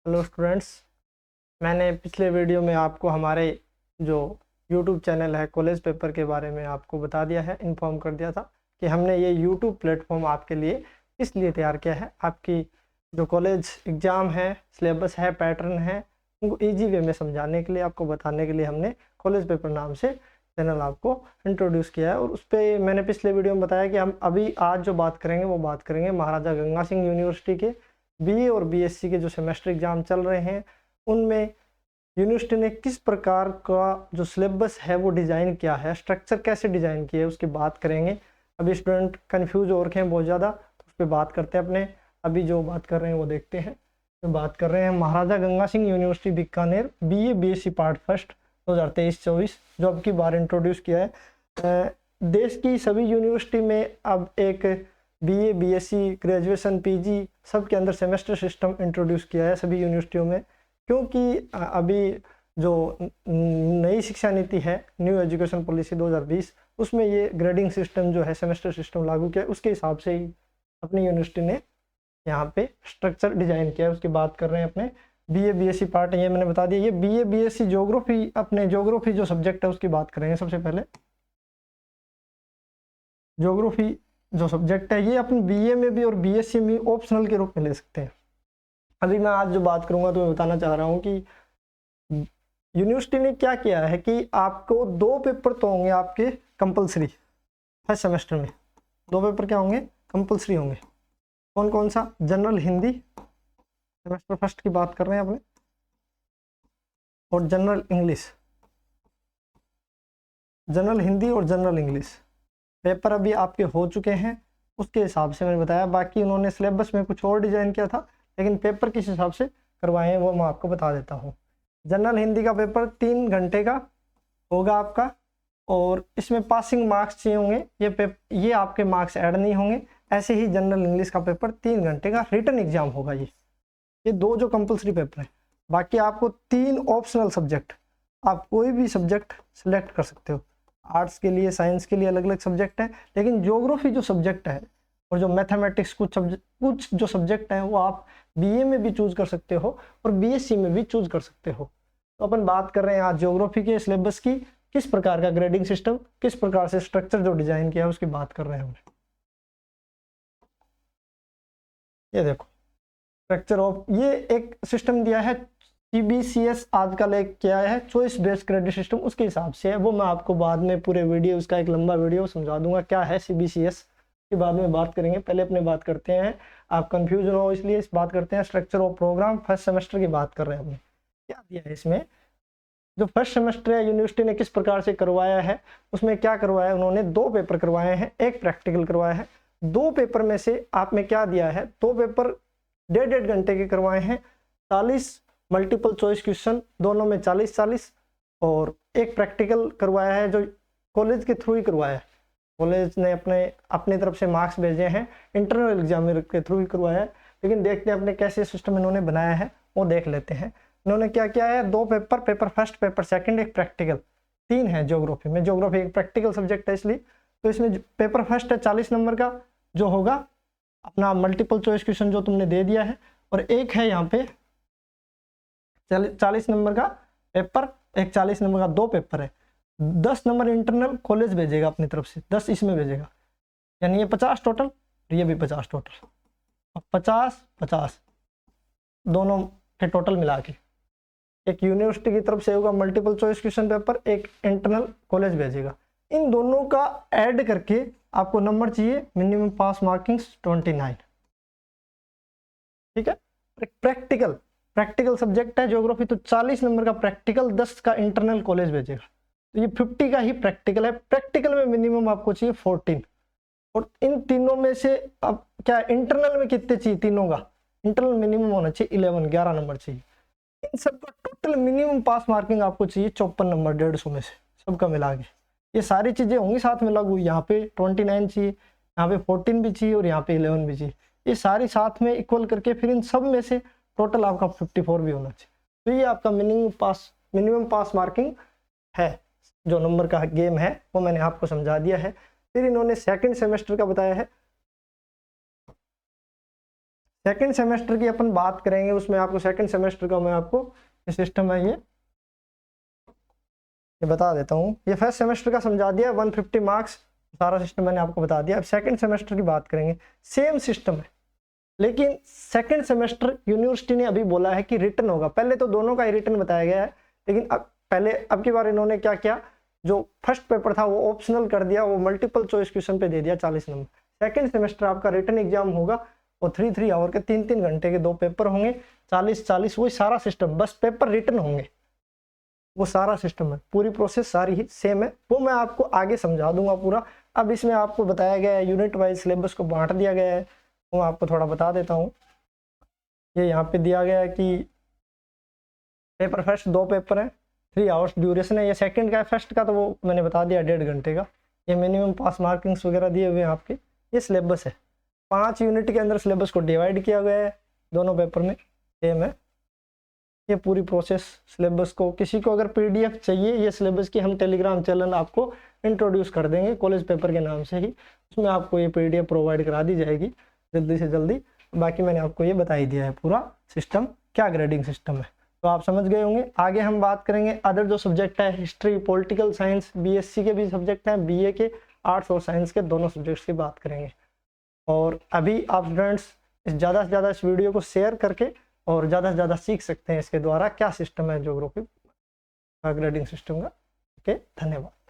Hello students, मैंने पिछले video में आपको हमारे जो यूट्यूब चैनल है कॉलेज पेपर के बारे में आपको बता दिया है, इन्फॉर्म कर दिया था कि हमने ये यूट्यूब प्लेटफॉर्म आपके लिए इसलिए तैयार किया है। आपकी जो कॉलेज एग्ज़ाम है, सिलेबस है, पैटर्न है, उनको ईजी वे में समझाने के लिए, आपको बताने के लिए हमने कॉलेज पेपर नाम से चैनल आपको इंट्रोड्यूस किया है। और उस पर मैंने पिछले वीडियो में बताया कि हम अभी आज जो बात करेंगे वो बात करेंगे महाराजा गंगा सिंह यूनिवर्सिटी के बीए और बीएससी के जो सेमेस्टर एग्जाम चल रहे हैं उनमें यूनिवर्सिटी ने किस प्रकार का जो सिलेबस है वो डिज़ाइन किया है, स्ट्रक्चर कैसे डिज़ाइन किया है, उसकी बात करेंगे। अभी स्टूडेंट कंफ्यूज हो रखे हैं बहुत ज़्यादा, तो उस पर बात करते हैं। अपने अभी जो बात कर रहे हैं वो देखते हैं। तो बात कर रहे हैं Maharaja Ganga Singh university Bikaner BA BSc part first 2023-24 जो अब की बार इंट्रोड्यूस किया है। देश की सभी यूनिवर्सिटी में अब एक बीए बीएससी ग्रेजुएशन पीजी सब के अंदर सेमेस्टर सिस्टम इंट्रोड्यूस किया है सभी यूनिवर्सिटियों में, क्योंकि अभी जो नई शिक्षा नीति है, न्यू एजुकेशन पॉलिसी 2020, उसमें ये ग्रेडिंग सिस्टम जो है, सेमेस्टर सिस्टम लागू किया है। उसके हिसाब से ही अपनी यूनिवर्सिटी ने यहाँ पे स्ट्रक्चर डिजाइन किया है। उसकी बात कर रहे हैं अपने बीए बीएससी पार्ट, ये मैंने बता दिया। ये बीए बीएससी ज्योग्राफी, अपने ज्योग्राफी जो सब्जेक्ट है उसकी बात करेंगे। सबसे पहले ज्योग्राफी जो सब्जेक्ट है ये अपने बीए में भी और बीएससी में ऑप्शनल के रूप में ले सकते हैं। अभी मैं आज जो बात करूंगा तो मैं बताना चाह रहा हूँ कि यूनिवर्सिटी ने क्या किया है कि आपको दो पेपर तो होंगे आपके कंपलसरी फर्स्ट सेमेस्टर में। दो पेपर क्या होंगे? कंपलसरी होंगे। कौन कौन सा? जनरल हिंदी, सेमेस्टर फर्स्ट की बात कर रहे हैं अपने, और जनरल इंग्लिश। जनरल हिंदी और जनरल इंग्लिश पेपर अभी आपके हो चुके हैं, उसके हिसाब से मैंने बताया। बाकी उन्होंने सिलेबस में कुछ और डिजाइन किया था, लेकिन पेपर किस हिसाब से करवाए हैं वो मैं आपको बता देता हूँ। जनरल हिंदी का पेपर 3 घंटे का होगा आपका, और इसमें पासिंग मार्क्स चाहिए होंगे। ये आपके मार्क्स ऐड नहीं होंगे। ऐसे ही जनरल इंग्लिश का पेपर 3 घंटे का रिटन एग्जाम होगा। ये दो जो कंपलसरी पेपर है। बाकी आपको 3 ऑप्शनल सब्जेक्ट, आप कोई भी सब्जेक्ट सिलेक्ट कर सकते हो। आर्ट्स के लिए, साइंस के लिए अलग अलग सब्जेक्ट है, लेकिन ज्योग्राफी जो सब्जेक्ट है और जो मैथमेटिक्स कुछ जो सब्जेक्ट है वो आप बीए में भी चूज कर सकते हो और बीएससी में भी चूज कर सकते हो। तो अपन बात कर रहे हैं आज ज्योग्राफी के सिलेबस की, किस प्रकार का ग्रेडिंग सिस्टम, किस प्रकार से स्ट्रक्चर जो डिजाइन किया है उसकी बात कर रहे हैं हम। ये देखो स्ट्रक्चर ऑफ, ये एक सिस्टम दिया है सीबीसीएस आजकल एक क्या है, चॉइस बेस्ड क्रेडिट सिस्टम, उसके हिसाब से है। वो मैं आपको बाद में पूरे वीडियो, उसका एक लंबा वीडियो समझा दूंगा क्या है सीबीसीएस, के बाद में बात करेंगे। पहले अपने बात करते हैं, आप कंफ्यूज ना हो इसलिए इस बात करते हैं। Structure of program first semester की बात कर रहे हैं हमने। क्या दिया है इसमें? जो फर्स्ट सेमेस्टर है यूनिवर्सिटी ने किस प्रकार से करवाया है, उसमें क्या करवाया है उन्होंने? 2 पेपर करवाए हैं, एक प्रैक्टिकल करवाया है। 2 पेपर में से आप में क्या दिया है? 2 पेपर 1.5 घंटे के करवाए हैं। 40 मल्टीपल चॉइस क्वेश्चन, दोनों में 40-40, और एक प्रैक्टिकल करवाया है जो कॉलेज के थ्रू ही करवाया है। कॉलेज ने अपने तरफ से मार्क्स भेजे हैं, इंटरनल एग्जाम के थ्रू ही करवाया है। लेकिन देखते हैं अपने कैसे सिस्टम इन्होंने बनाया है, वो देख लेते हैं। इन्होंने क्या किया है? 2 paper, paper first, paper second, एक प्रैक्टिकल, 3 है ज्योग्राफी में। ज्योग्राफी एक प्रैक्टिकल सब्जेक्ट है इसलिए। तो इसमें पेपर फर्स्ट है 40 नंबर का, जो होगा अपना मल्टीपल चॉइस क्वेश्चन जो तुमने दे दिया है, और एक है यहाँ पे 40 नंबर का पेपर, एक 40 नंबर का 2 पेपर है। 10 नंबर इंटरनल कॉलेज भेजेगा अपनी तरफ से, 10 इसमें भेजेगा, यानी ये 50 टोटल, ये भी 50 टोटल, 50-50 दोनों के टोटल मिला के। एक यूनिवर्सिटी की तरफ से होगा मल्टीपल चॉइस क्वेश्चन पेपर, एक इंटरनल कॉलेज भेजेगा। इन दोनों का ऐड करके आपको नंबर चाहिए मिनिमम पास मार्किंग 29। ठीक है। प्रैक्टिकल सब्जेक्ट है ज्योग्राफी, तो 40 नंबर का प्रैक्टिकल, 10 का इंटरनल कॉलेज भेजेगा। तो ये 50 का ही प्रैक्टिकल है। प्रैक्टिकल में मिनिमम आपको चाहिए 14, और इन तीनों में से अब क्या इंटरनल में कितने चाहिए? तीनों का इंटरनल मिनिमम होना चाहिए 11 नंबर चाहिए। इन सबका टोटल मिनिमम पास मार्किंग आपको चाहिए 54 नंबर 150 में से, सबका मिला के। ये सारी चीजें होंगी साथ में लागू। यहाँ पे 29 चाहिए, यहाँ पे 14 भी चाहिए, और यहाँ पे 11 भी चाहिए। ये सारी साथ में इक्वल करके फिर इन सब में से टोटल आपका 54 भी होना चाहिए। तो ये आपका मिनिमम पास मार्किंग है। जो नंबर का गेम है वो मैंने आपको समझा दिया है। फिर इन्होंने सेकंड सेमेस्टर का बताया है। सेकंड सेमेस्टर की अपन बात करेंगे, उसमें आपको सेकंड सेमेस्टर का मैं आपको सिस्टम है ये बता देता हूँ। ये फर्स्ट सेमेस्टर का समझा दिया, 150 मार्क्स सारा सिस्टम मैंने आपको बता दिया। अब सेकंड सेमेस्टर की बात करेंगे, सेम सिस्टम है, लेकिन सेकंड सेमेस्टर यूनिवर्सिटी ने अभी बोला है कि रिटर्न होगा। पहले तो दोनों का ही रिटर्न बताया गया है, लेकिन अब की बार इन्होंने क्या किया, जो फर्स्ट पेपर था वो ऑप्शनल कर दिया, वो मल्टीपल चॉइस क्वेश्चन पे दे दिया 40 नंबर। सेकंड सेमेस्टर आपका रिटर्न एग्जाम होगा और 3 आवर के 3 घंटे के 2 पेपर होंगे, 40 वही सारा सिस्टम, बस पेपर रिटर्न होंगे, वो सारा सिस्टम है, पूरी प्रोसेस सारी ही सेम है। वो मैं आपको आगे समझा दूंगा पूरा। अब इसमें आपको बताया गया है यूनिट वाइज सिलेबस को बांट दिया गया है, वो मैं आपको थोड़ा बता देता हूँ। ये यहाँ पे दिया गया है कि पेपर फर्स्ट 2 पेपर हैं, 3 आवर्स ड्यूरेशन है। ये सेकंड का है, फर्स्ट का तो वो मैंने बता दिया 1.5 घंटे का। ये मिनिमम पास मार्किंग्स वगैरह दिए हुए हैं आपके। ये सिलेबस है, 5 यूनिट के अंदर सिलेबस को डिवाइड किया गया है, दोनों पेपर में सेम है। ये पूरी प्रोसेस सिलेबस को, किसी को अगर पीडीएफ चाहिए ये सिलेबस की, हम टेलीग्राम चैनल आपको इंट्रोड्यूस कर देंगे कॉलेज पेपर के नाम से ही, उसमें आपको ये पीडीएफ प्रोवाइड करा दी जाएगी जल्दी से जल्दी। बाकी मैंने आपको ये बता ही दिया है पूरा सिस्टम, क्या ग्रेडिंग सिस्टम है, तो आप समझ गए होंगे। आगे हम बात करेंगे अदर जो सब्जेक्ट है, हिस्ट्री, पॉलिटिकल साइंस, बीएससी के भी सब्जेक्ट हैं, बीए के, आर्ट्स और साइंस के दोनों सब्जेक्ट्स की बात करेंगे। और अभी आप स्टूडेंट्स ज़्यादा से ज़्यादा इस वीडियो को शेयर करके और ज़्यादा से ज़्यादा सीख सकते हैं इसके द्वारा क्या सिस्टम है ज्योग्राफी ग्रेडिंग सिस्टम का। ओके, धन्यवाद।